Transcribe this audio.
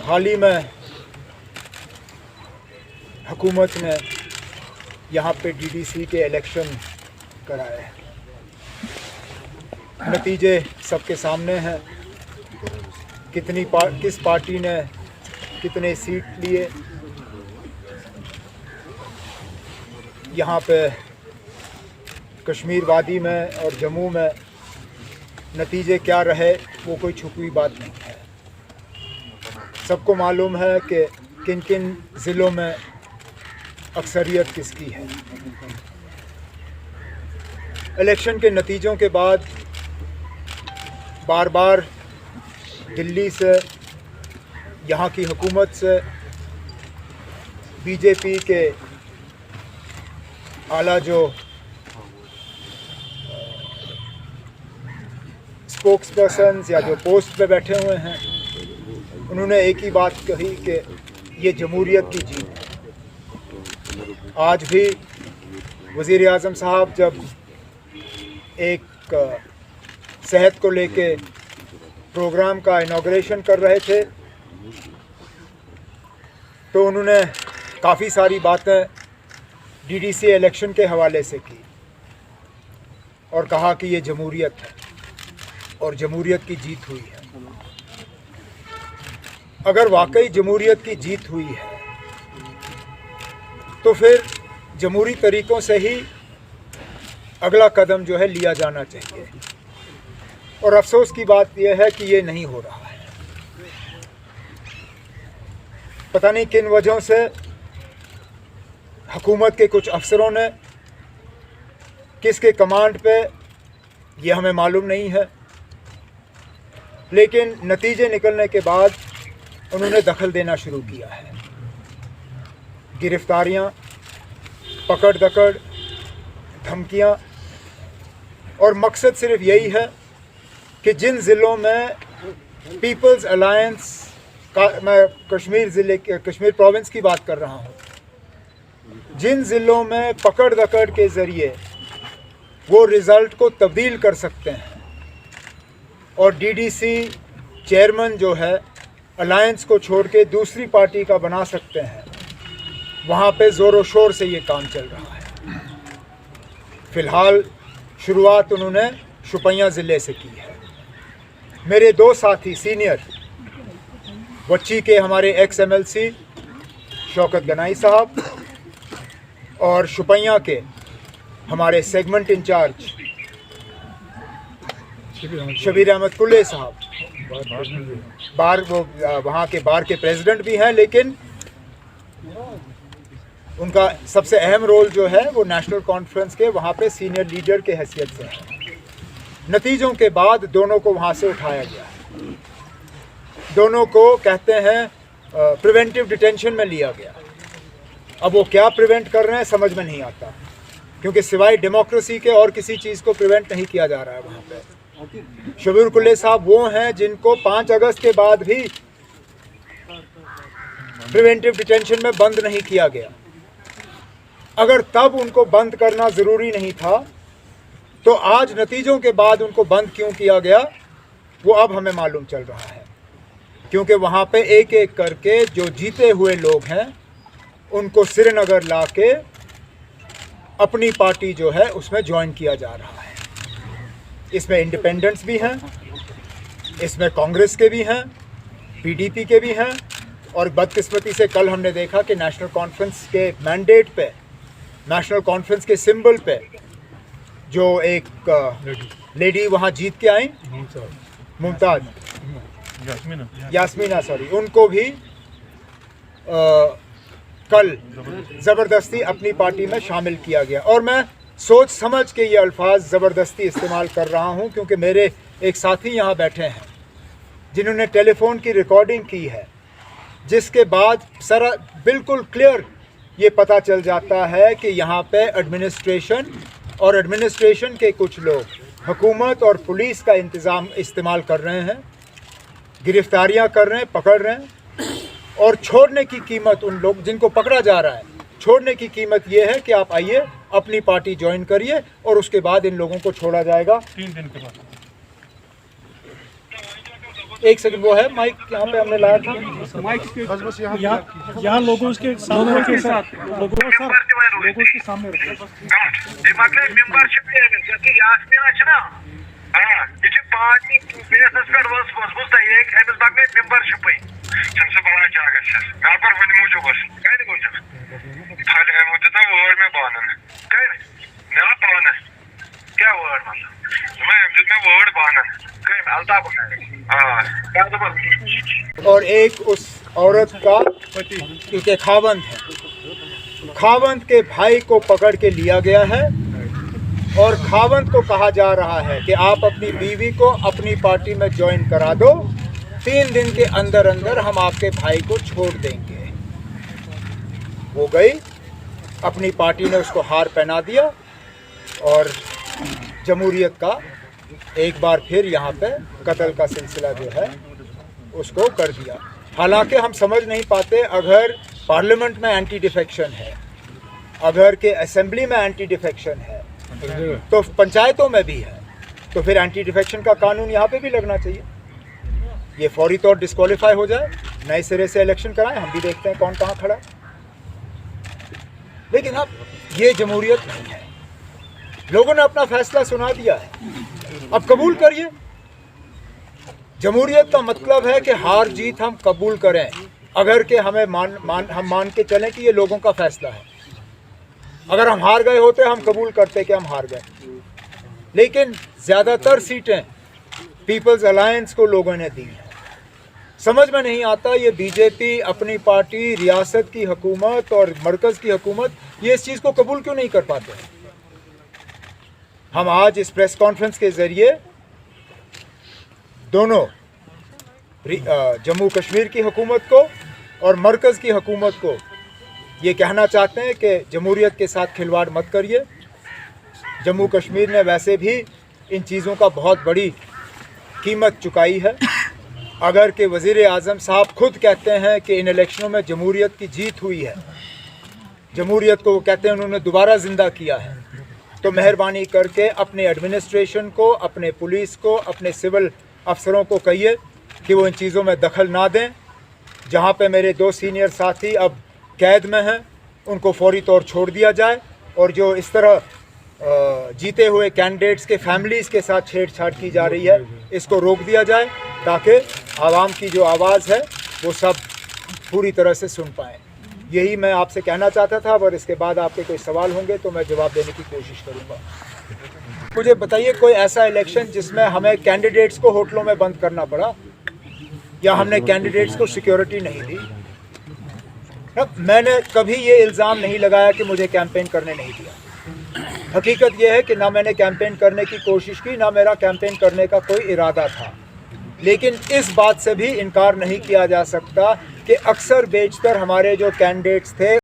हाल ही में हुकूमत ने यहाँ पे डीडीसी के इलेक्शन कराए। नतीजे सबके सामने हैं, किस पार्टी ने कितने सीट लिए। यहाँ पे कश्मीर वादी में और जम्मू में नतीजे क्या रहे वो कोई छुपी बात नहीं है। सबको मालूम है कि किन किन ज़िलों में अक्सरियत किसकी है। इलेक्शन के नतीजों के बाद बार बार दिल्ली से, यहाँ की हुकूमत से, बीजेपी के आला जो स्पोक्स पर्सन्स या जो पोस्ट पे बैठे हुए हैं, उन्होंने एक ही बात कही कि ये जमहूरियत की जीत है। आज भी वज़ीर आज़म साहब जब एक सेहत को लेके प्रोग्राम का इनॉग्रेशन कर रहे थे तो उन्होंने काफ़ी सारी बातें डीडीसी इलेक्शन के हवाले से की और कहा कि ये जमहूरियत है और जमहूरियत की जीत हुई है। अगर वाकई जमहूरियत की जीत हुई है तो फिर जमहूरी तरीक़ों से ही अगला कदम जो है लिया जाना चाहिए। और अफसोस की बात यह है कि ये नहीं हो रहा है। पता नहीं किन वजहों से हुकूमत के कुछ अफसरों ने, किसके कमांड पे, ये हमें मालूम नहीं है, लेकिन नतीजे निकलने के बाद उन्होंने दखल देना शुरू किया है। गिरफ्तारियां, पकड़ दकड़, धमकियां, और मकसद सिर्फ यही है कि जिन ज़िलों में पीपल्स अलायंस का, मैं कश्मीर प्रोविंस की बात कर रहा हूँ, जिन ज़िलों में पकड़ दकड़ के ज़रिए वो रिज़ल्ट को तब्दील कर सकते हैं और डीडीसी चेयरमैन जो है अलायंस को छोड़ के दूसरी पार्टी का बना सकते हैं, वहाँ पे ज़ोरों शोर से ये काम चल रहा है। फ़िलहाल शुरुआत उन्होंने शुपियाँ ज़िले से की है। मेरे दो साथी सीनियर, वच्ची के हमारे एक्स MLC शौकत गनाई साहब और शुपियाँ के हमारे सेगमेंट इंचार्ज शबीर अहमद कुल्ले साहब, वहाँ के बार के प्रेसिडेंट भी हैं, लेकिन उनका सबसे अहम रोल जो है वो नेशनल कॉन्फ्रेंस के वहाँ पे सीनियर लीडर के हैसियत से है। नतीजों के बाद दोनों को वहाँ से उठाया गया, दोनों को कहते हैं प्रिवेंटिव डिटेंशन में लिया गया। अब वो क्या प्रिवेंट कर रहे हैं समझ में नहीं आता, क्योंकि सिवाय डेमोक्रेसी के और किसी चीज़ को प्रिवेंट नहीं किया जा रहा है वहाँ पे। शबीर कुल्ले साहब वो हैं जिनको 5 अगस्त के बाद भी प्रिवेंटिव डिटेंशन में बंद नहीं किया गया। अगर तब उनको बंद करना ज़रूरी नहीं था तो आज नतीजों के बाद उनको बंद क्यों किया गया वो अब हमें मालूम चल रहा है, क्योंकि वहाँ पे एक एक करके जो जीते हुए लोग हैं उनको श्रीनगर ला के अपनी पार्टी जो है उसमें ज्वाइन किया जा रहा है। इसमें इंडिपेंडेंट्स भी हैं, इसमें कांग्रेस के भी हैं, PDP के भी हैं, और बदकिस्मती से कल हमने देखा कि नेशनल कॉन्फ्रेंस के मैंडेट पे, नेशनल कॉन्फ्रेंस के सिंबल पे जो एक लेडी वहाँ जीत के आई, मुमताज़ यास्मीना, उनको भी कल ज़बरदस्ती अपनी पार्टी में शामिल किया गया। और मैं सोच समझ के ये अल्फाज ज़बरदस्ती इस्तेमाल कर रहा हूँ क्योंकि मेरे एक साथी यहाँ बैठे हैं जिन्होंने टेलीफोन की रिकॉर्डिंग की है, जिसके बाद सारा बिल्कुल क्लियर ये पता चल जाता है कि यहाँ पे एडमिनिस्ट्रेशन के कुछ लोग हुकूमत और पुलिस का इस्तेमाल कर रहे हैं, गिरफ्तारियाँ कर रहे हैं, पकड़ रहे हैं, और छोड़ने की कीमत उन लोग जिनको पकड़ा जा रहा है, छोड़ने की कीमत ये है कि आप आइए अपनी पार्टी ज्वाइन करिए और उसके बाद इन लोगों को छोड़ा जाएगा 3 दिन के बाद। एक सेकंड, वो है माइक यहाँ पे हमने लाया था, माइक के बस यहाँ यहाँ लोगों के सामने के साथ लोगों के सामने रखो। मेंबरशिप पार्टी बेसस पे वसमुस तक मेंबरशिप बड़ा जागत मूजूब कह मूजूब वर्ड में बानन कह पान क्या वर्ड मैं वर्ड बानन और एक उस औरत का क्योंकि खावंद है, खावंद के भाई को पकड़ के लिया गया है और खावंद को कहा जा रहा है कि आप अपनी बीवी को अपनी पार्टी में ज्वाइन करा दो, 3 दिन के अंदर अंदर हम आपके भाई को छोड़ देंगे। वो गई, अपनी पार्टी ने उसको हार पहना दिया और जमहूरियत का एक बार फिर यहाँ पे कत्ल का सिलसिला जो है उसको कर दिया। हालांकि हम समझ नहीं पाते, अगर पार्लियामेंट में एंटी डिफेक्शन है, अगर के असेंबली में एंटी डिफेक्शन है, तो पंचायतों में भी है, तो फिर एंटी डिफेक्शन का कानून यहाँ पे भी लगना चाहिए। ये फौरी तौर डिस्क्वालीफाई हो जाए, नए सिरे से इलेक्शन कराएं, हम भी देखते हैं कौन कहाँ खड़ा है। लेकिन अब ये जमहूरियत नहीं है, लोगों ने अपना फैसला सुना दिया है, अब कबूल करिए। जमहूरियत का मतलब है कि हार जीत हम कबूल करें, अगर कि हमें हम मान के चलें कि ये लोगों का फैसला है। अगर हम हार गए होते हम कबूल करते कि हम हार गए, लेकिन ज़्यादातर सीटें पीपल्स अलायंस को लोगों ने दी हैं। समझ में नहीं आता, ये बीजेपी अपनी पार्टी, रियासत की हुकूमत और मरकज़ की हुकूमत ये इस चीज़ को कबूल क्यों नहीं कर पाते हैं। हम आज इस प्रेस कॉन्फ्रेंस के ज़रिए दोनों जम्मू कश्मीर की हुकूमत को और मरकज़ की हुकूमत को ये कहना चाहते हैं कि जमहूरियत के साथ खिलवाड़ मत करिए। जम्मू कश्मीर ने वैसे भी इन चीज़ों का बहुत बड़ी कीमत चुकाई है। अगर कि वज़ीर आज़म साहब खुद कहते हैं कि इन इलेक्शनों में जमहूरियत की जीत हुई है, जमहूरियत को वो कहते हैं उन्होंने दोबारा ज़िंदा किया है, तो मेहरबानी करके अपने एडमिनिस्ट्रेशन को, अपने पुलिस को, अपने सिविल अफसरों को कहिए कि वो इन चीज़ों में दखल ना दें। जहाँ पे मेरे 2 सीनियर साथी अब कैद में हैं, उनको फौरी तौर छोड़ दिया जाए, और जो इस तरह जीते हुए कैंडिडेट्स के फैमिलीज़ के साथ छेड़छाड़ की जा रही है, इसको रोक दिया जाए, ताकि आवाम की जो आवाज़ है वो सब पूरी तरह से सुन पाएँ। यही मैं आपसे कहना चाहता था, और इसके बाद आपके कोई सवाल होंगे तो मैं जवाब देने की कोशिश करूँगा। मुझे बताइए कोई ऐसा इलेक्शन जिसमें हमें कैंडिडेट्स को होटलों में बंद करना पड़ा, या हमने कैंडिडेट्स को सिक्योरिटी नहीं दी। मैंने कभी ये इल्ज़ाम नहीं लगाया कि मुझे कैंपेन करने नहीं दिया। हकीकत यह है कि ना मैंने कैंपेन करने की कोशिश की, ना मेरा कैंपेन करने का कोई इरादा था। लेकिन इस बात से भी इनकार नहीं किया जा सकता कि अक्सर बेशतर हमारे जो कैंडिडेट्स थे